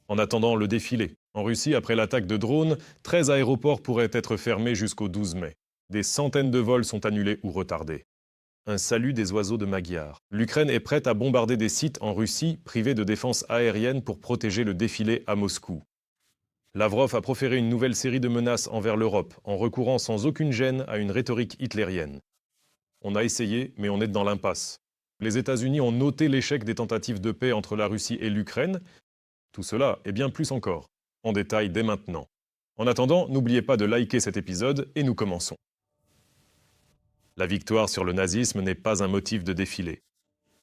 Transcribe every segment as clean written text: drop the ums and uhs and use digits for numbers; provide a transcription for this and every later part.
En attendant le défilé, en Russie, après l'attaque de drones, 13 aéroports pourraient être fermés jusqu'au 12 mai. Des centaines de vols sont annulés ou retardés. Un salut des oiseaux de Magyar. L'Ukraine est prête à bombarder des sites en Russie privés de défense aérienne pour protéger le défilé à Moscou. Lavrov a proféré une nouvelle série de menaces envers l'Europe en recourant sans aucune gêne à une rhétorique hitlérienne. On a essayé, mais on est dans l'impasse. Les États-Unis ont noté l'échec des tentatives de paix entre la Russie et l'Ukraine. Tout cela et bien plus encore. En détail dès maintenant. En attendant, n'oubliez pas de liker cet épisode et nous commençons. La victoire sur le nazisme n'est pas un motif de défilé.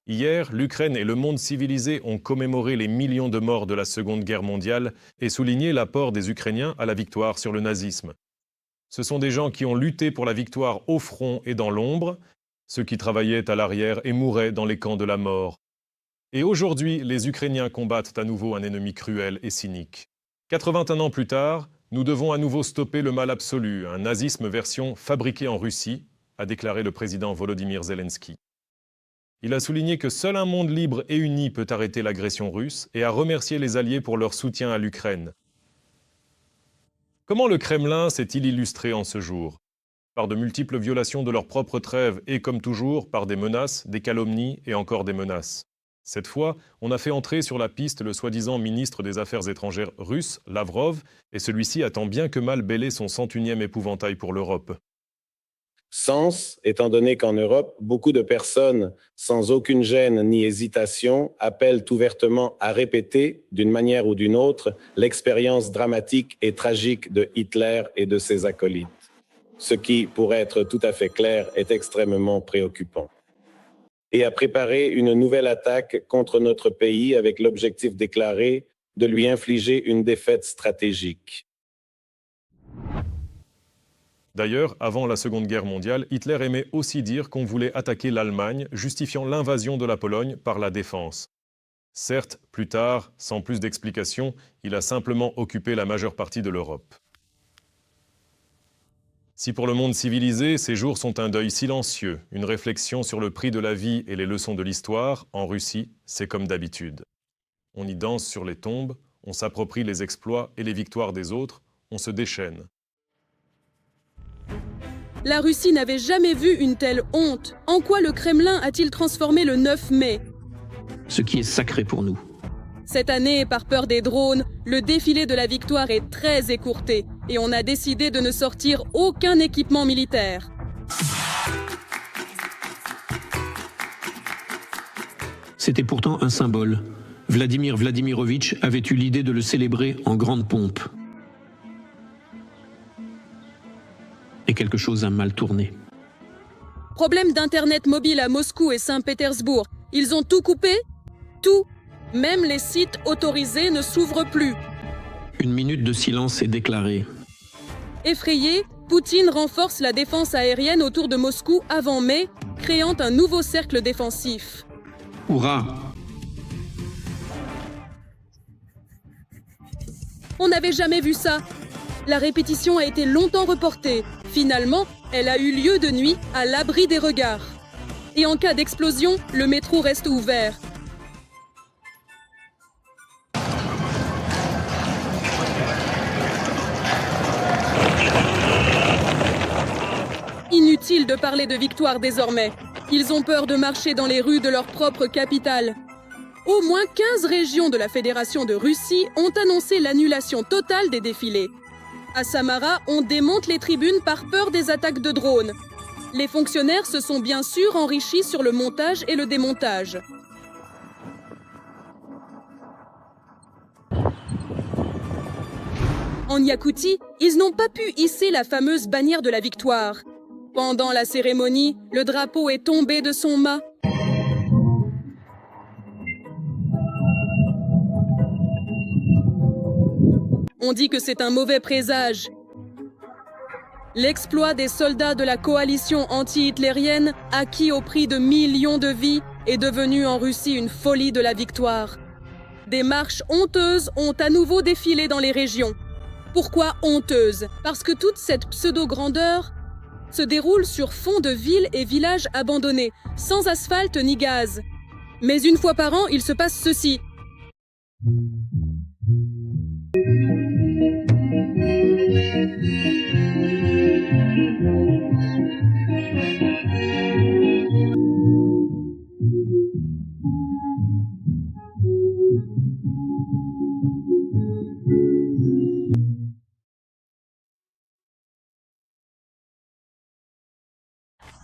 Hier, l'Ukraine et le monde civilisé ont commémoré les millions de morts de la Seconde Guerre mondiale et souligné l'apport des Ukrainiens à la victoire sur le nazisme. Ce sont des gens qui ont lutté pour la victoire au front et dans l'ombre, ceux qui travaillaient à l'arrière et mouraient dans les camps de la mort. Et aujourd'hui, les Ukrainiens combattent à nouveau un ennemi cruel et cynique. 81 ans plus tard, nous devons à nouveau stopper le mal absolu, un nazisme version fabriqué en Russie, a déclaré le président Volodymyr Zelensky. Il a souligné que seul un monde libre et uni peut arrêter l'agression russe et a remercié les Alliés pour leur soutien à l'Ukraine. Comment le Kremlin s'est-il illustré en ce jour? Par de multiples violations de leur propre trêve et, comme toujours, par des menaces, des calomnies et encore des menaces. Cette fois, on a fait entrer sur la piste le soi-disant ministre des Affaires étrangères russe, Lavrov, et celui-ci a tant bien que mal bêlé son 101e épouvantail pour l'Europe. Sens, étant donné qu'en Europe, beaucoup de personnes, sans aucune gêne ni hésitation, appellent ouvertement à répéter, d'une manière ou d'une autre, l'expérience dramatique et tragique de Hitler et de ses acolytes. Ce qui, pour être tout à fait clair, est extrêmement préoccupant. Et à préparer une nouvelle attaque contre notre pays avec l'objectif déclaré de lui infliger une défaite stratégique. D'ailleurs, avant la Seconde Guerre mondiale, Hitler aimait aussi dire qu'on voulait attaquer l'Allemagne, justifiant l'invasion de la Pologne par la défense. Certes, plus tard, sans plus d'explications, il a simplement occupé la majeure partie de l'Europe. Si pour le monde civilisé, ces jours sont un deuil silencieux, une réflexion sur le prix de la vie et les leçons de l'histoire, en Russie, c'est comme d'habitude. On y danse sur les tombes, on s'approprie les exploits et les victoires des autres, on se déchaîne. La Russie n'avait jamais vu une telle honte. En quoi le Kremlin a-t-il transformé le 9 mai? Ce qui est sacré pour nous. Cette année, par peur des drones, le défilé de la victoire est très écourté et on a décidé de ne sortir aucun équipement militaire. C'était pourtant un symbole. Vladimir Vladimirovitch avait eu l'idée de le célébrer en grande pompe. Et quelque chose a mal tourné. Problème d'internet mobile à Moscou et Saint-Pétersbourg. Ils ont tout coupé? Tout. Même les sites autorisés ne s'ouvrent plus. Une minute de silence est déclarée. Effrayé, Poutine renforce la défense aérienne autour de Moscou avant mai, créant un nouveau cercle défensif. Hurrah! On n'avait jamais vu ça. La répétition a été longtemps reportée. Finalement, elle a eu lieu de nuit, à l'abri des regards. Et en cas d'explosion, le métro reste ouvert. Inutile de parler de victoire désormais. Ils ont peur de marcher dans les rues de leur propre capitale. Au moins 15 régions de la Fédération de Russie ont annoncé l'annulation totale des défilés. À Samara, on démonte les tribunes par peur des attaques de drones. Les fonctionnaires se sont bien sûr enrichis sur le montage et le démontage. En Yakoutie, ils n'ont pas pu hisser la fameuse bannière de la victoire. Pendant la cérémonie, le drapeau est tombé de son mât. On dit que c'est un mauvais présage. L'exploit des soldats de la coalition anti-hitlérienne, acquis au prix de millions de vies, est devenu en Russie une folie de la victoire. Des marches honteuses ont à nouveau défilé dans les régions. Pourquoi honteuses? Parce que toute cette pseudo-grandeur se déroule sur fond de villes et villages abandonnés, sans asphalte ni gaz. Mais une fois par an, il se passe ceci.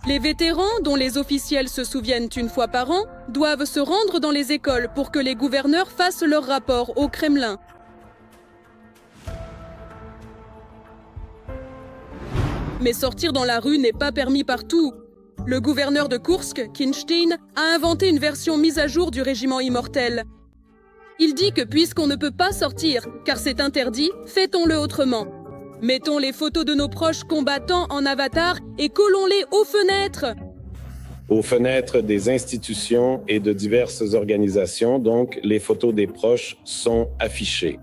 Les vétérans, dont les officiels se souviennent une fois par an, doivent se rendre dans les écoles pour que les gouverneurs fassent leur rapport au Kremlin. Mais sortir dans la rue n'est pas permis partout. Le gouverneur de Koursk, Kinstein, a inventé une version mise à jour du régiment immortel. Il dit que puisqu'on ne peut pas sortir, car c'est interdit, fêtons-le autrement. Mettons les photos de nos proches combattants en avatar et collons-les aux fenêtres. Aux fenêtres des institutions et de diverses organisations, donc, les photos des proches sont affichées.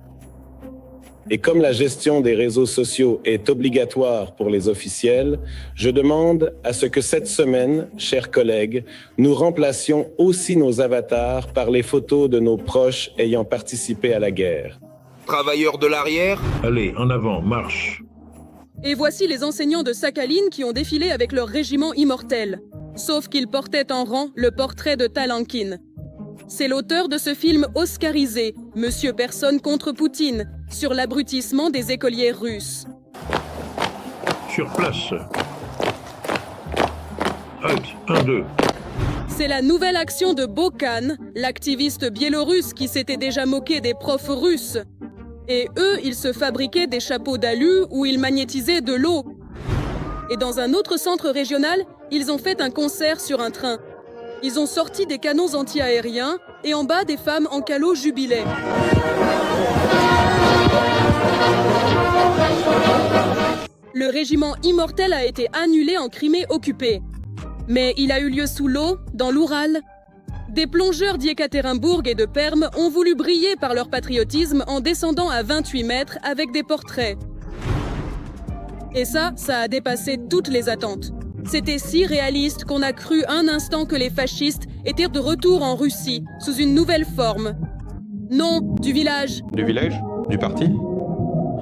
Et comme la gestion des réseaux sociaux est obligatoire pour les officiels, je demande à ce que cette semaine, chers collègues, nous remplacions aussi nos avatars par les photos de nos proches ayant participé à la guerre. Travailleurs de l'arrière. Allez, en avant, marche. Et voici les enseignants de Sakhaline qui ont défilé avec leur régiment immortel. Sauf qu'ils portaient en rang le portrait de Talankin. C'est l'auteur de ce film oscarisé, Monsieur Personne contre Poutine, sur l'abrutissement des écoliers russes. Sur place. Halte, 1, 2. C'est la nouvelle action de Bokan, l'activiste biélorusse qui s'était déjà moqué des profs russes. Et eux, ils se fabriquaient des chapeaux d'alu où ils magnétisaient de l'eau. Et dans un autre centre régional, ils ont fait un concert sur un train. Ils ont sorti des canons anti-aériens et en bas, des femmes en calot jubilaient. Le régiment immortel a été annulé en Crimée occupée. Mais il a eu lieu sous l'eau, dans l'Oural. Des plongeurs d'Yekaterinbourg et de Perm ont voulu briller par leur patriotisme en descendant à 28 mètres avec des portraits. Et ça a dépassé toutes les attentes. C'était si réaliste qu'on a cru un instant que les fascistes étaient de retour en Russie, sous une nouvelle forme. Non, du village. Du village? Du parti?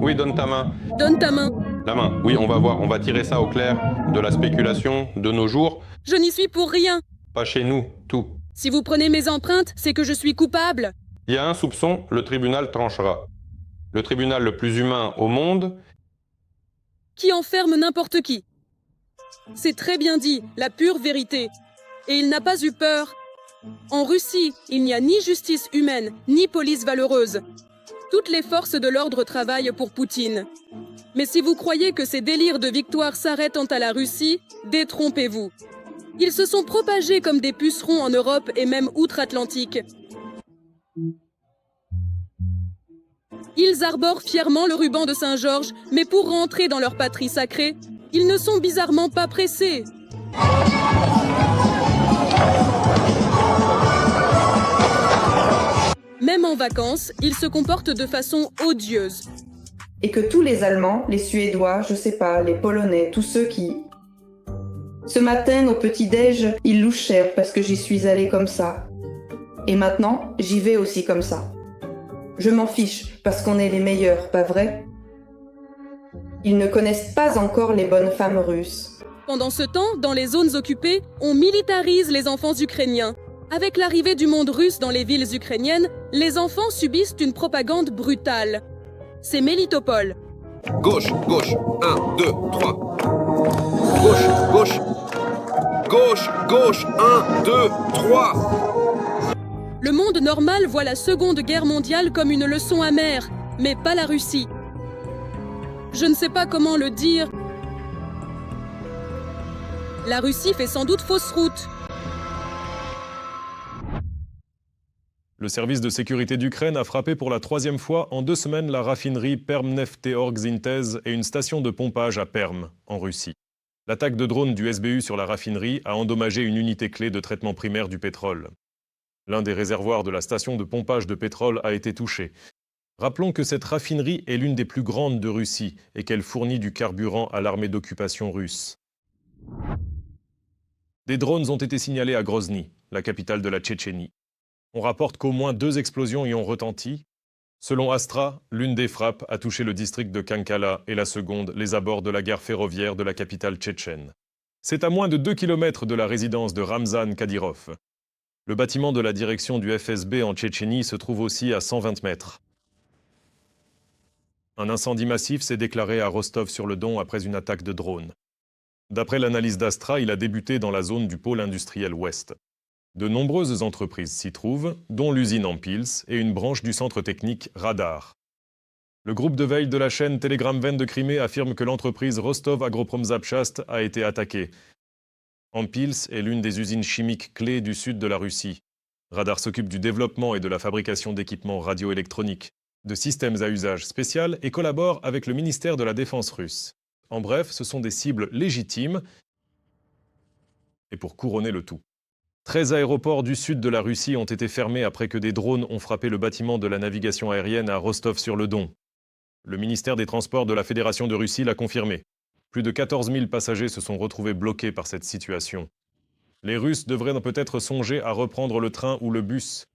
Oui, donne ta main. Donne ta main. La main, oui, on va voir, on va tirer ça au clair de la spéculation de nos jours. Je n'y suis pour rien. Pas chez nous, tout. Si vous prenez mes empreintes, c'est que je suis coupable. Il y a un soupçon, le tribunal tranchera. Le tribunal le plus humain au monde. Qui enferme n'importe qui. C'est très bien dit, la pure vérité. Et il n'a pas eu peur. En Russie, il n'y a ni justice humaine, ni police valeureuse. Toutes les forces de l'ordre travaillent pour Poutine. Mais si vous croyez que ces délires de victoire s'arrêtent à la Russie, détrompez-vous. Ils se sont propagés comme des pucerons en Europe et même outre-Atlantique. Ils arborent fièrement le ruban de Saint-Georges, mais pour rentrer dans leur patrie sacrée, ils ne sont bizarrement pas pressés. Même en vacances, ils se comportent de façon odieuse. Et que tous les Allemands, les Suédois, je sais pas, les Polonais, tous ceux qui... Ce matin, au petit-déj, ils louchèrent parce que j'y suis allée comme ça. Et maintenant, j'y vais aussi comme ça. Je m'en fiche, parce qu'on est les meilleurs, pas vrai? Ils ne connaissent pas encore les bonnes femmes russes. Pendant ce temps, dans les zones occupées, on militarise les enfants ukrainiens. Avec l'arrivée du monde russe dans les villes ukrainiennes, les enfants subissent une propagande brutale. C'est Mélitopol. Gauche, gauche, 1, 2, 3. Gauche, gauche. Gauche, gauche, 1, 2, 3. Le monde normal voit la Seconde Guerre mondiale comme une leçon amère, mais pas la Russie. Je ne sais pas comment le dire. La Russie fait sans doute fausse route. Le service de sécurité d'Ukraine a frappé pour la 3e fois en 2 semaines la raffinerie Permnefteorgzintez et une station de pompage à Perm, en Russie. L'attaque de drone du SBU sur la raffinerie a endommagé une unité clé de traitement primaire du pétrole. L'un des réservoirs de la station de pompage de pétrole a été touché. Rappelons que cette raffinerie est l'une des plus grandes de Russie et qu'elle fournit du carburant à l'armée d'occupation russe. Des drones ont été signalés à Grozny, la capitale de la Tchétchénie. On rapporte qu'au moins 2 explosions y ont retenti. Selon Astra, l'une des frappes a touché le district de Kankala et la seconde, les abords de la gare ferroviaire de la capitale tchétchène. C'est à moins de 2 km de la résidence de Ramzan Kadyrov. Le bâtiment de la direction du FSB en Tchétchénie se trouve aussi à 120 mètres. Un incendie massif s'est déclaré à Rostov-sur-le-Don après une attaque de drone. D'après l'analyse d'Astra, il a débuté dans la zone du pôle industriel ouest. De nombreuses entreprises s'y trouvent, dont l'usine Ampils et une branche du centre technique Radar. Le groupe de veille de la chaîne Telegram Ven de Crimée affirme que l'entreprise Rostov Agroprom-Zapchast a été attaquée. Ampils est l'une des usines chimiques clés du sud de la Russie. Radar s'occupe du développement et de la fabrication d'équipements radioélectroniques, de systèmes à usage spécial et collabore avec le ministère de la Défense russe. En bref, ce sont des cibles légitimes et pour couronner le tout. 13 aéroports du sud de la Russie ont été fermés après que des drones ont frappé le bâtiment de la navigation aérienne à Rostov-sur-le-Don. Le ministère des Transports de la Fédération de Russie l'a confirmé. Plus de 14 000 passagers se sont retrouvés bloqués par cette situation. Les Russes devraient peut-être songer à reprendre le train ou le bus.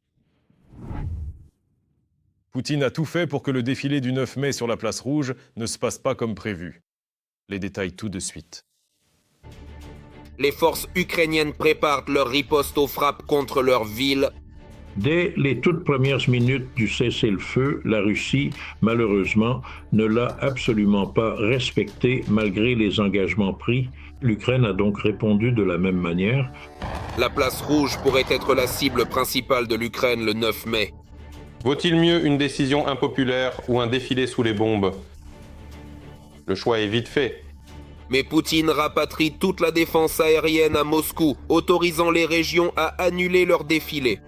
Poutine a tout fait pour que le défilé du 9 mai sur la place Rouge ne se passe pas comme prévu. Les détails tout de suite. Les forces ukrainiennes préparent leur riposte aux frappes contre leur ville. Dès les toutes premières minutes du cessez-le-feu, la Russie, malheureusement, ne l'a absolument pas respecté malgré les engagements pris. L'Ukraine a donc répondu de la même manière. La place Rouge pourrait être la cible principale de l'Ukraine le 9 mai. Vaut-il mieux une décision impopulaire ou un défilé sous les bombes? Le choix est vite fait. Mais Poutine rapatrie toute la défense aérienne à Moscou, autorisant les régions à annuler leur défilé.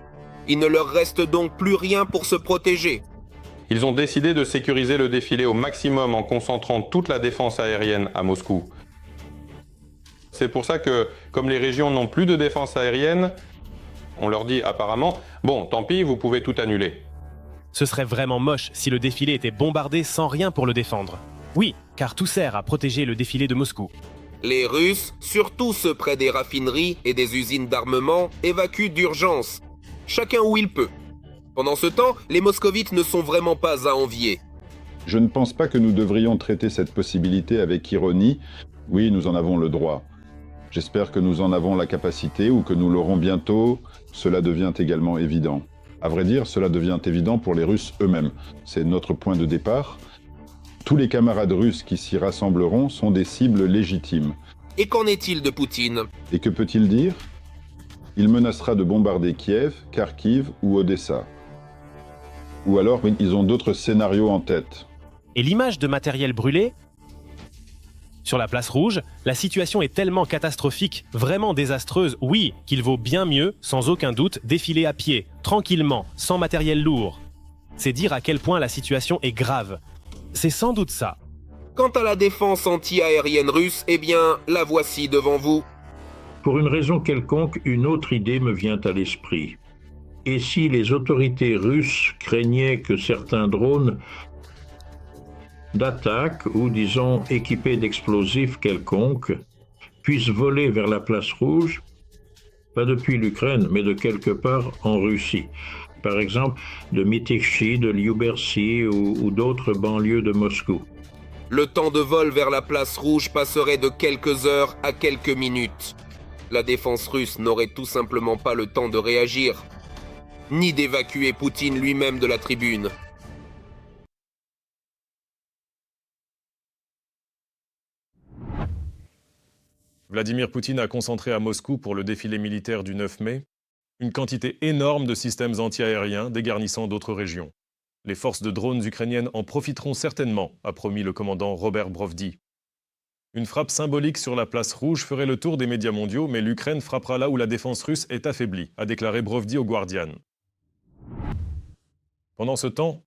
Il ne leur reste donc plus rien pour se protéger. Ils ont décidé de sécuriser le défilé au maximum en concentrant toute la défense aérienne à Moscou. C'est pour ça que, comme les régions n'ont plus de défense aérienne, on leur dit apparemment « Bon, tant pis, vous pouvez tout annuler ». Ce serait vraiment moche si le défilé était bombardé sans rien pour le défendre. Oui, car tout sert à protéger le défilé de Moscou. Les Russes, surtout ceux près des raffineries et des usines d'armement, évacuent d'urgence, chacun où il peut. Pendant ce temps, les moscovites ne sont vraiment pas à envier. Je ne pense pas que nous devrions traiter cette possibilité avec ironie. Oui, nous en avons le droit. J'espère que nous en avons la capacité ou que nous l'aurons bientôt. Cela devient également évident. À vrai dire, cela devient évident pour les Russes eux-mêmes. C'est notre point de départ. Tous les camarades russes qui s'y rassembleront sont des cibles légitimes. Et qu'en est-il de Poutine? Et que peut-il dire? Il menacera de bombarder Kiev, Kharkiv ou Odessa. Ou alors, ils ont d'autres scénarios en tête. Et l'image de matériel brûlé? Sur la place Rouge, la situation est tellement catastrophique, vraiment désastreuse, oui, qu'il vaut bien mieux, sans aucun doute, défiler à pied, tranquillement, sans matériel lourd. C'est dire à quel point la situation est grave. C'est sans doute ça. Quant à la défense anti-aérienne russe, eh bien, la voici devant vous. Pour une raison quelconque, une autre idée me vient à l'esprit. Et si les autorités russes craignaient que certains drones d'attaque ou, disons, équipés d'explosifs quelconques, puissent voler vers la place Rouge, pas depuis l'Ukraine, mais de quelque part en Russie. Par exemple, de Mytichny, de Lyubertsy ou d'autres banlieues de Moscou. Le temps de vol vers la place Rouge passerait de quelques heures à quelques minutes. La défense russe n'aurait tout simplement pas le temps de réagir, ni d'évacuer Poutine lui-même de la tribune. Vladimir Poutine a concentré à Moscou pour le défilé militaire du 9 mai une quantité énorme de systèmes anti-aériens dégarnissant d'autres régions. Les forces de drones ukrainiennes en profiteront certainement, a promis le commandant Robert Brovdi. Une frappe symbolique sur la place Rouge ferait le tour des médias mondiaux, mais l'Ukraine frappera là où la défense russe est affaiblie, a déclaré Brovdi au Guardian. Pendant ce temps,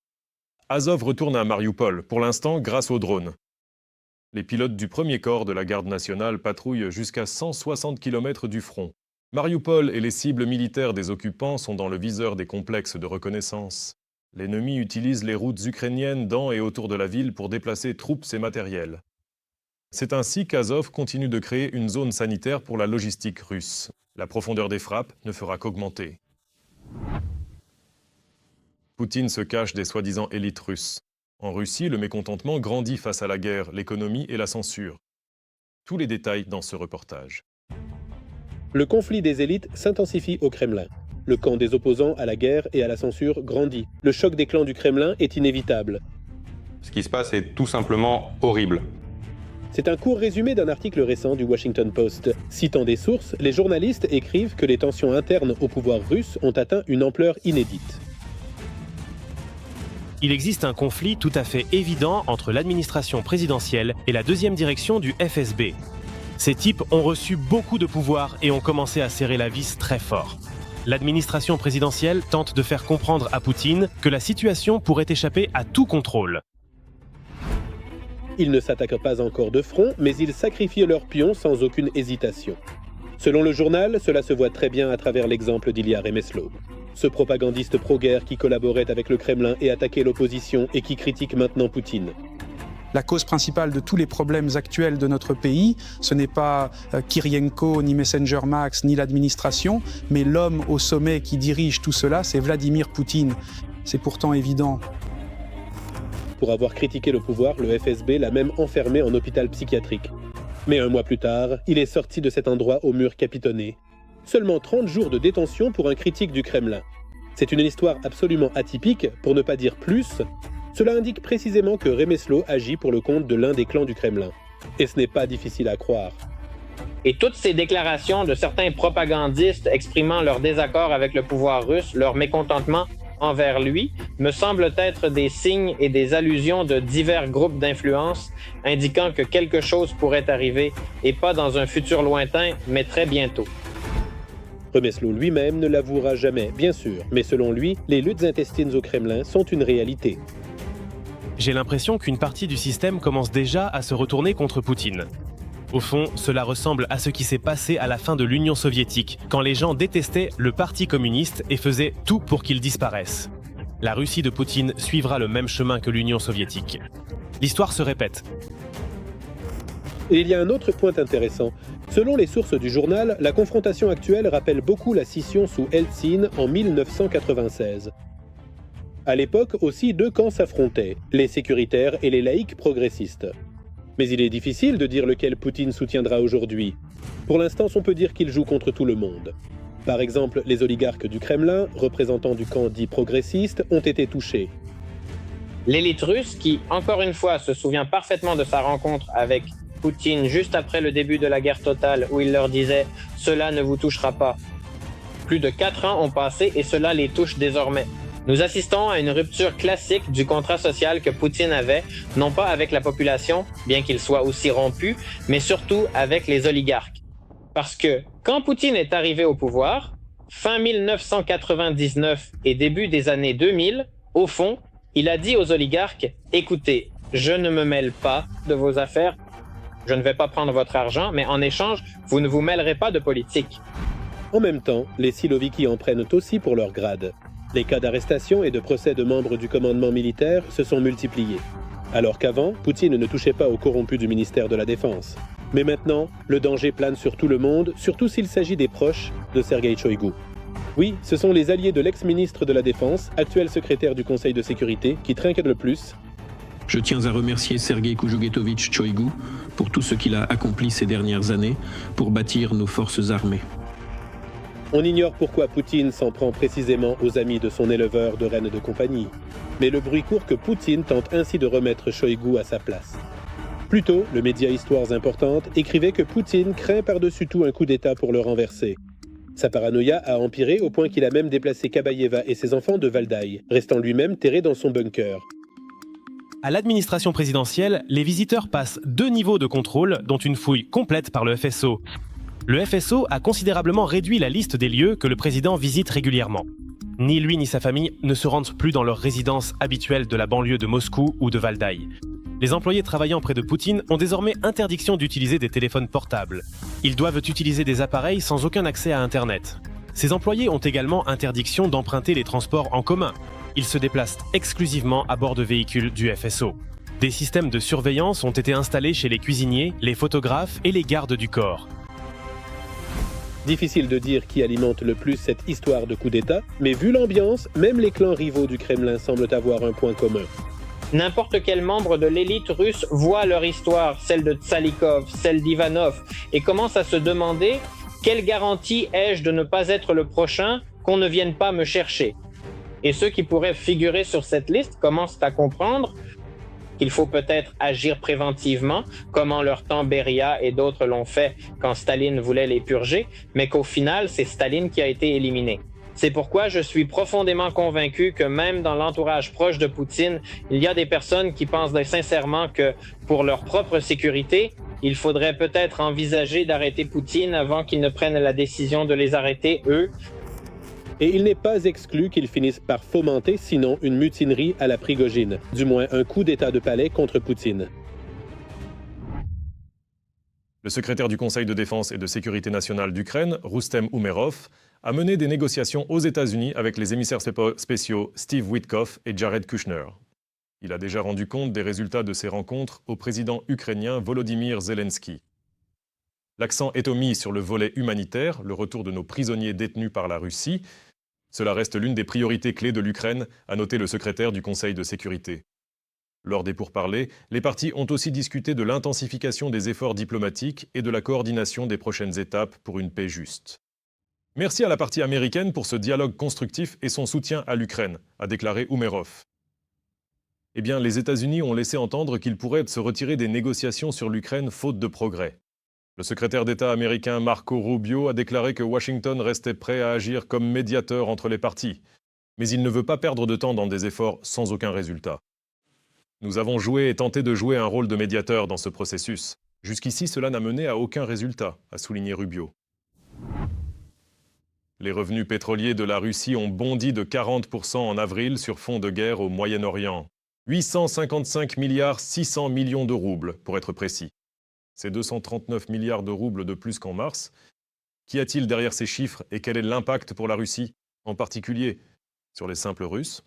Azov retourne à Mariupol, pour l'instant grâce aux drones. Les pilotes du premier corps de la garde nationale patrouillent jusqu'à 160 km du front. Mariupol et les cibles militaires des occupants sont dans le viseur des complexes de reconnaissance. L'ennemi utilise les routes ukrainiennes dans et autour de la ville pour déplacer troupes et matériel. C'est ainsi qu'Azov continue de créer une zone sanitaire pour la logistique russe. La profondeur des frappes ne fera qu'augmenter. Poutine se cache des soi-disant élites russes. En Russie, le mécontentement grandit face à la guerre, l'économie et la censure. Tous les détails dans ce reportage. Le conflit des élites s'intensifie au Kremlin. Le camp des opposants à la guerre et à la censure grandit. Le choc des clans du Kremlin est inévitable. Ce qui se passe est tout simplement horrible. C'est un court résumé d'un article récent du Washington Post. Citant des sources, les journalistes écrivent que les tensions internes au pouvoir russe ont atteint une ampleur inédite. Il existe un conflit tout à fait évident entre l'administration présidentielle et la deuxième direction du FSB. Ces types ont reçu beaucoup de pouvoir et ont commencé à serrer la vis très fort. L'administration présidentielle tente de faire comprendre à Poutine que la situation pourrait échapper à tout contrôle. Ils ne s'attaquent pas encore de front, mais ils sacrifient leurs pions sans aucune hésitation. Selon le journal, cela se voit très bien à travers l'exemple d'Ilya Remeslo. Ce propagandiste pro-guerre qui collaborait avec le Kremlin et attaquait l'opposition et qui critique maintenant Poutine. La cause principale de tous les problèmes actuels de notre pays, ce n'est pas Kirienko, ni Messenger Max, ni l'administration, mais l'homme au sommet qui dirige tout cela, c'est Vladimir Poutine. C'est pourtant évident. Pour avoir critiqué le pouvoir, le FSB l'a même enfermé en hôpital psychiatrique. Mais un mois plus tard, il est sorti de cet endroit au mur capitonné. Seulement 30 jours de détention pour un critique du Kremlin. C'est une histoire absolument atypique, pour ne pas dire plus. Cela indique précisément que Remeslo agit pour le compte de l'un des clans du Kremlin. Et ce n'est pas difficile à croire. Et toutes ces déclarations de certains propagandistes exprimant leur désaccord avec le pouvoir russe, leur mécontentement envers lui, me semblent être des signes et des allusions de divers groupes d'influence indiquant que quelque chose pourrait arriver, et pas dans un futur lointain, mais très bientôt. Remeslo lui-même ne l'avouera jamais, bien sûr, mais selon lui, les luttes intestines au Kremlin sont une réalité. J'ai l'impression qu'une partie du système commence déjà à se retourner contre Poutine. Au fond, cela ressemble à ce qui s'est passé à la fin de l'Union soviétique, quand les gens détestaient le Parti communiste et faisaient tout pour qu'il disparaisse. La Russie de Poutine suivra le même chemin que l'Union soviétique. L'histoire se répète. Et il y a un autre point intéressant. Selon les sources du journal, la confrontation actuelle rappelle beaucoup la scission sous Eltsine en 1996. À l'époque aussi, deux camps s'affrontaient, les sécuritaires et les laïcs progressistes. Mais il est difficile de dire lequel Poutine soutiendra aujourd'hui. Pour l'instant, on peut dire qu'il joue contre tout le monde. Par exemple, les oligarques du Kremlin, représentants du camp dit progressiste, ont été touchés. L'élite russe, qui, encore une fois, se souvient parfaitement de sa rencontre avec Poutine juste après le début de la guerre totale, où il leur disait « Cela ne vous touchera pas ». Plus de 4 ans ont passé et cela les touche désormais. Nous assistons à une rupture classique du contrat social que Poutine avait, non pas avec la population, bien qu'il soit aussi rompu, mais surtout avec les oligarques. Parce que quand Poutine est arrivé au pouvoir, fin 1999 et début des années 2000, au fond, il a dit aux oligarques « Écoutez, je ne me mêle pas de vos affaires, je ne vais pas prendre votre argent, mais en échange, vous ne vous mêlerez pas de politique. » En même temps, les Siloviki en prennent aussi pour leur grade. Les cas d'arrestation et de procès de membres du commandement militaire se sont multipliés. Alors qu'avant, Poutine ne touchait pas aux corrompus du ministère de la Défense. Mais maintenant, le danger plane sur tout le monde, surtout s'il s'agit des proches de Sergueï Shoïgu. Oui, ce sont les alliés de l'ex-ministre de la Défense, actuel secrétaire du Conseil de sécurité, qui trinquent le plus. Je tiens à remercier Sergueï Koujougetovic Shoïgu pour tout ce qu'il a accompli ces dernières années pour bâtir nos forces armées. On ignore pourquoi Poutine s'en prend précisément aux amis de son éleveur de rennes de compagnie. Mais le bruit court que Poutine tente ainsi de remettre Shoïgu à sa place. Plus tôt, le média Histoires Importantes écrivait que Poutine craint par-dessus tout un coup d'État pour le renverser. Sa paranoïa a empiré au point qu'il a même déplacé Kabaïeva et ses enfants de Valdaï, restant lui-même terré dans son bunker. À l'administration présidentielle, les visiteurs passent 2 niveaux de contrôle, dont une fouille complète par le FSO. Le FSO a considérablement réduit la liste des lieux que le président visite régulièrement. Ni lui ni sa famille ne se rendent plus dans leur résidence habituelle de la banlieue de Moscou ou de Valdaï. Les employés travaillant près de Poutine ont désormais interdiction d'utiliser des téléphones portables. Ils doivent utiliser des appareils sans aucun accès à Internet. Ces employés ont également interdiction d'emprunter les transports en commun. Ils se déplacent exclusivement à bord de véhicules du FSO. Des systèmes de surveillance ont été installés chez les cuisiniers, les photographes et les gardes du corps. Difficile de dire qui alimente le plus cette histoire de coup d'État, mais vu l'ambiance, même les clans rivaux du Kremlin semblent avoir un point commun. N'importe quel membre de l'élite russe voit leur histoire, celle de Tsalikov, celle d'Ivanov, et commence à se demander quelle garantie ai-je de ne pas être le prochain, qu'on ne vienne pas me chercher. Et ceux qui pourraient figurer sur cette liste commencent à comprendre qu'il faut peut-être agir préventivement, comment leur temps Beria et d'autres l'ont fait quand Staline voulait les purger, mais qu'au final, c'est Staline qui a été éliminé. C'est pourquoi je suis profondément convaincu que même dans l'entourage proche de Poutine, il y a des personnes qui pensent sincèrement que, pour leur propre sécurité, il faudrait peut-être envisager d'arrêter Poutine avant qu'ils ne prennent la décision de les arrêter, eux. Et il n'est pas exclu qu'ils finissent par fomenter, sinon une mutinerie à la Prigogine, du moins un coup d'État de palais contre Poutine. Le secrétaire du Conseil de défense et de sécurité nationale d'Ukraine, Rustem Umerov, a mené des négociations aux États-Unis avec les émissaires spéciaux Steve Witkoff et Jared Kushner. Il a déjà rendu compte des résultats de ces rencontres au président ukrainien Volodymyr Zelensky. L'accent est mis sur le volet humanitaire, le retour de nos prisonniers détenus par la Russie. Cela reste l'une des priorités clés de l'Ukraine, a noté le secrétaire du Conseil de sécurité. Lors des pourparlers, les parties ont aussi discuté de l'intensification des efforts diplomatiques et de la coordination des prochaines étapes pour une paix juste. Merci à la partie américaine pour ce dialogue constructif et son soutien à l'Ukraine, a déclaré Umerov. Eh bien, les États-Unis ont laissé entendre qu'ils pourraient se retirer des négociations sur l'Ukraine faute de progrès. Le secrétaire d'État américain Marco Rubio a déclaré que Washington restait prêt à agir comme médiateur entre les parties. Mais il ne veut pas perdre de temps dans des efforts sans aucun résultat. Nous avons joué et tenté de jouer un rôle de médiateur dans ce processus. Jusqu'ici, cela n'a mené à aucun résultat, a souligné Rubio. Les revenus pétroliers de la Russie ont bondi de 40% en avril sur fond de guerre au Moyen-Orient. 855 milliards 600 millions de roubles, pour être précis. C'est 239 milliards de roubles de plus qu'en mars. Qu'y a-t-il derrière ces chiffres et quel est l'impact pour la Russie, en particulier sur les simples Russes ?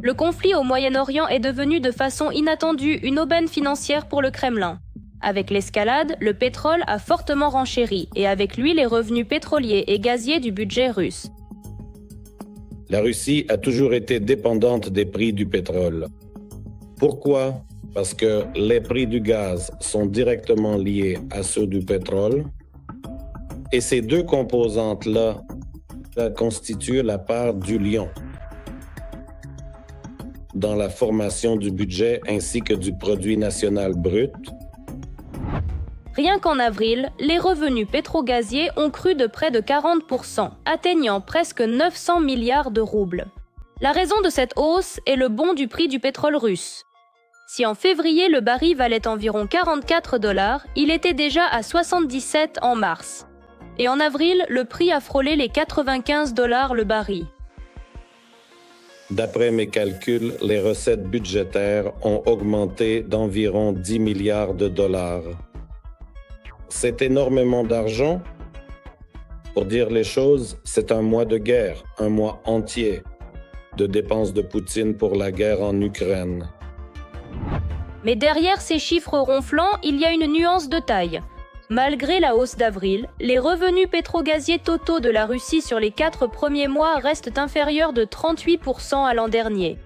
Le conflit au Moyen-Orient est devenu de façon inattendue une aubaine financière pour le Kremlin. Avec l'escalade, le pétrole a fortement renchéri et avec lui les revenus pétroliers et gaziers du budget russe. La Russie a toujours été dépendante des prix du pétrole. Pourquoi? Parce que les prix du gaz sont directement liés à ceux du pétrole. Et ces deux composantes-là constituent la part du lion dans la formation du budget ainsi que du produit national brut. Rien qu'en avril, les revenus pétro-gaziers ont cru de près de 40%, atteignant presque 900 milliards de roubles. La raison de cette hausse est le bond du prix du pétrole russe. Si en février le baril valait environ 44 $, il était déjà à 77 en mars. Et en avril, le prix a frôlé les 95 $ le baril. D'après mes calculs, les recettes budgétaires ont augmenté d'environ 10 milliards de dollars. C'est énormément d'argent. Pour dire les choses, c'est un mois de guerre, un mois entier de dépenses de Poutine pour la guerre en Ukraine. Mais derrière ces chiffres ronflants, il y a une nuance de taille. Malgré la hausse d'avril, les revenus pétro-gaziers totaux de la Russie sur les 4 premiers mois restent inférieurs de 38% à l'an dernier.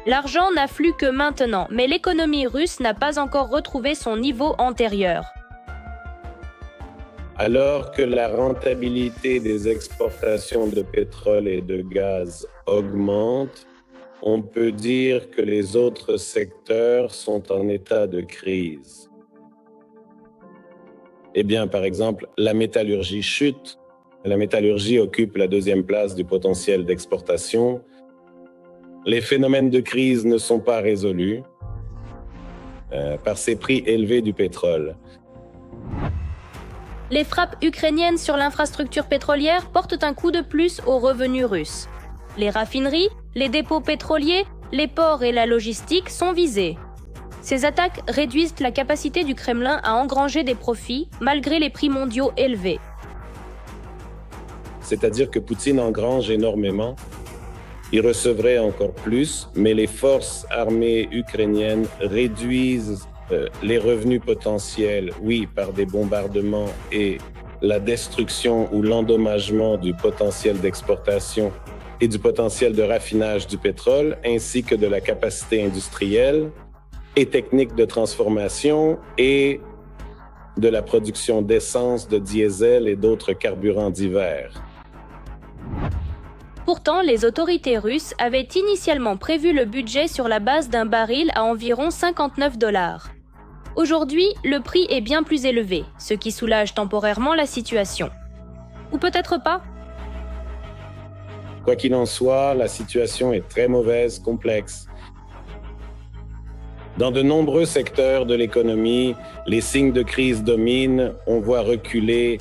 L'argent n'afflue que maintenant, mais l'économie russe n'a pas encore retrouvé son niveau antérieur. Alors que la rentabilité des exportations de pétrole et de gaz augmente, on peut dire que les autres secteurs sont en état de crise. Eh bien, par exemple, la métallurgie chute. La métallurgie occupe la 2e place du potentiel d'exportation. Les phénomènes de crise ne sont pas résolus par ces prix élevés du pétrole. Les frappes ukrainiennes sur l'infrastructure pétrolière portent un coup de plus aux revenus russes. Les raffineries, les dépôts pétroliers, les ports et la logistique sont visés. Ces attaques réduisent la capacité du Kremlin à engranger des profits malgré les prix mondiaux élevés. C'est-à-dire que Poutine engrange énormément. Il recevrait encore plus, mais les forces armées ukrainiennes réduisent les revenus potentiels, oui, par des bombardements et la destruction ou l'endommagement du potentiel d'exportation et du potentiel de raffinage du pétrole, ainsi que de la capacité industrielle et technique de transformation et de la production d'essence, de diesel et d'autres carburants divers. Pourtant, les autorités russes avaient initialement prévu le budget sur la base d'un baril à environ 59 $. Aujourd'hui, le prix est bien plus élevé, ce qui soulage temporairement la situation. Ou peut-être pas. Quoi qu'il en soit, la situation est très mauvaise, complexe. Dans de nombreux secteurs de l'économie, les signes de crise dominent. On voit reculer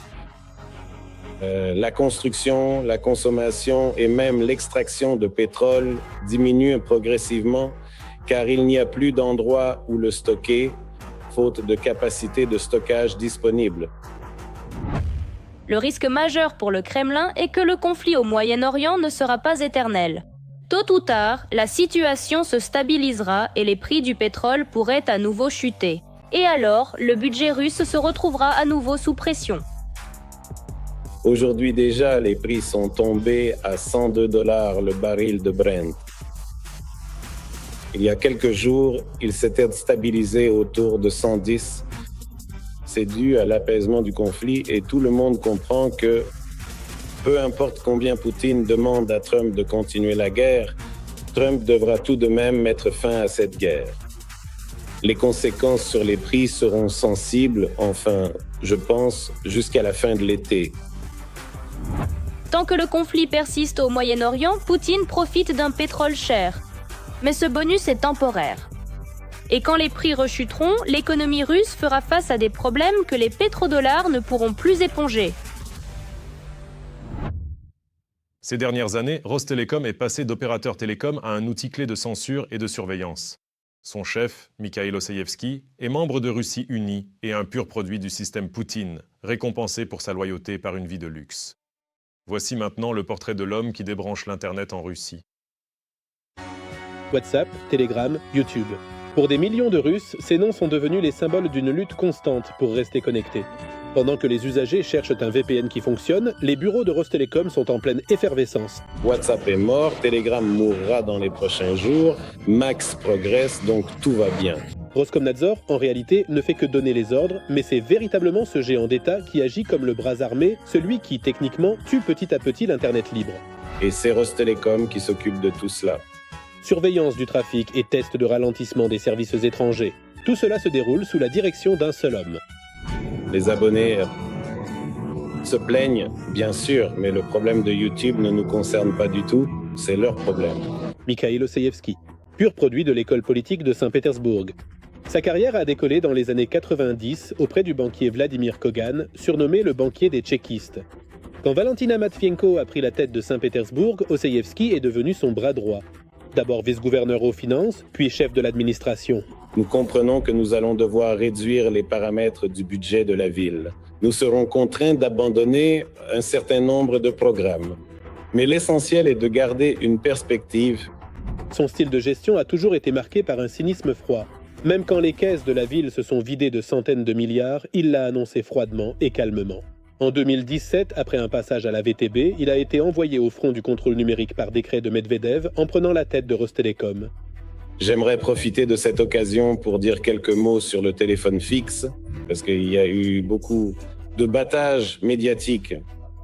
la construction, la consommation et même l'extraction de pétrole diminue progressivement car il n'y a plus d'endroit où le stocker, faute de capacité de stockage disponible. Le risque majeur pour le Kremlin est que le conflit au Moyen-Orient ne sera pas éternel. Tôt ou tard, la situation se stabilisera et les prix du pétrole pourraient à nouveau chuter. Et alors, le budget russe se retrouvera à nouveau sous pression. Aujourd'hui déjà, les prix sont tombés à 102 $ le baril de Brent. Il y a quelques jours, ils s'étaient stabilisés autour de 110. C'est dû à l'apaisement du conflit et tout le monde comprend que peu importe combien Poutine demande à Trump de continuer la guerre, Trump devra tout de même mettre fin à cette guerre. Les conséquences sur les prix seront sensibles, enfin, je pense, jusqu'à la fin de l'été. Tant que le conflit persiste au Moyen-Orient, Poutine profite d'un pétrole cher. Mais ce bonus est temporaire. Et quand les prix rechuteront, l'économie russe fera face à des problèmes que les pétrodollars ne pourront plus éponger. Ces dernières années, Rostelecom est passé d'opérateur télécom à un outil clé de censure et de surveillance. Son chef, Mikhail Osseyevski, est membre de Russie Unie et un pur produit du système Poutine, récompensé pour sa loyauté par une vie de luxe. Voici maintenant le portrait de l'homme qui débranche l'Internet en Russie. WhatsApp, Telegram, YouTube. Pour des millions de Russes, ces noms sont devenus les symboles d'une lutte constante pour rester connectés. Pendant que les usagers cherchent un VPN qui fonctionne, les bureaux de Rostelecom sont en pleine effervescence. WhatsApp est mort, Telegram mourra dans les prochains jours, Max progresse, donc tout va bien. Roskomnadzor, en réalité, ne fait que donner les ordres, mais c'est véritablement ce géant d'État qui agit comme le bras armé, celui qui, techniquement, tue petit à petit l'Internet libre. Et c'est Rostelecom qui s'occupe de tout cela. Surveillance du trafic et test de ralentissement des services étrangers. Tout cela se déroule sous la direction d'un seul homme. Les abonnés se plaignent, bien sûr, mais le problème de YouTube ne nous concerne pas du tout, c'est leur problème. Mikhail Osseyevski, pur produit de l'école politique de Saint-Pétersbourg. Sa carrière a décollé dans les années 90 auprès du banquier Vladimir Kogan, surnommé le banquier des tchéquistes. Quand Valentina Matvienko a pris la tête de Saint-Pétersbourg, Osseyevski est devenu son bras droit. D'abord vice-gouverneur aux finances, puis chef de l'administration. Nous comprenons que nous allons devoir réduire les paramètres du budget de la ville. Nous serons contraints d'abandonner un certain nombre de programmes. Mais l'essentiel est de garder une perspective. Son style de gestion a toujours été marqué par un cynisme froid. Même quand les caisses de la ville se sont vidées de centaines de milliards, il l'a annoncé froidement et calmement. En 2017, après un passage à la VTB, il a été envoyé au front du contrôle numérique par décret de Medvedev en prenant la tête de Rostelecom. J'aimerais profiter de cette occasion pour dire quelques mots sur le téléphone fixe, parce qu'il y a eu beaucoup de battage médiatique.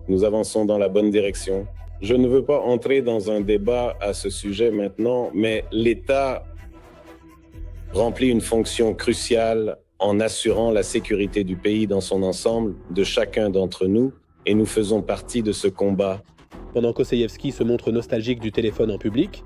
Nous avançons dans la bonne direction. Je ne veux pas entrer dans un débat à ce sujet maintenant, mais l'État remplit une fonction cruciale en assurant la sécurité du pays dans son ensemble, de chacun d'entre nous, et nous faisons partie de ce combat. Pendant qu'Osseyevski se montre nostalgique du téléphone en public,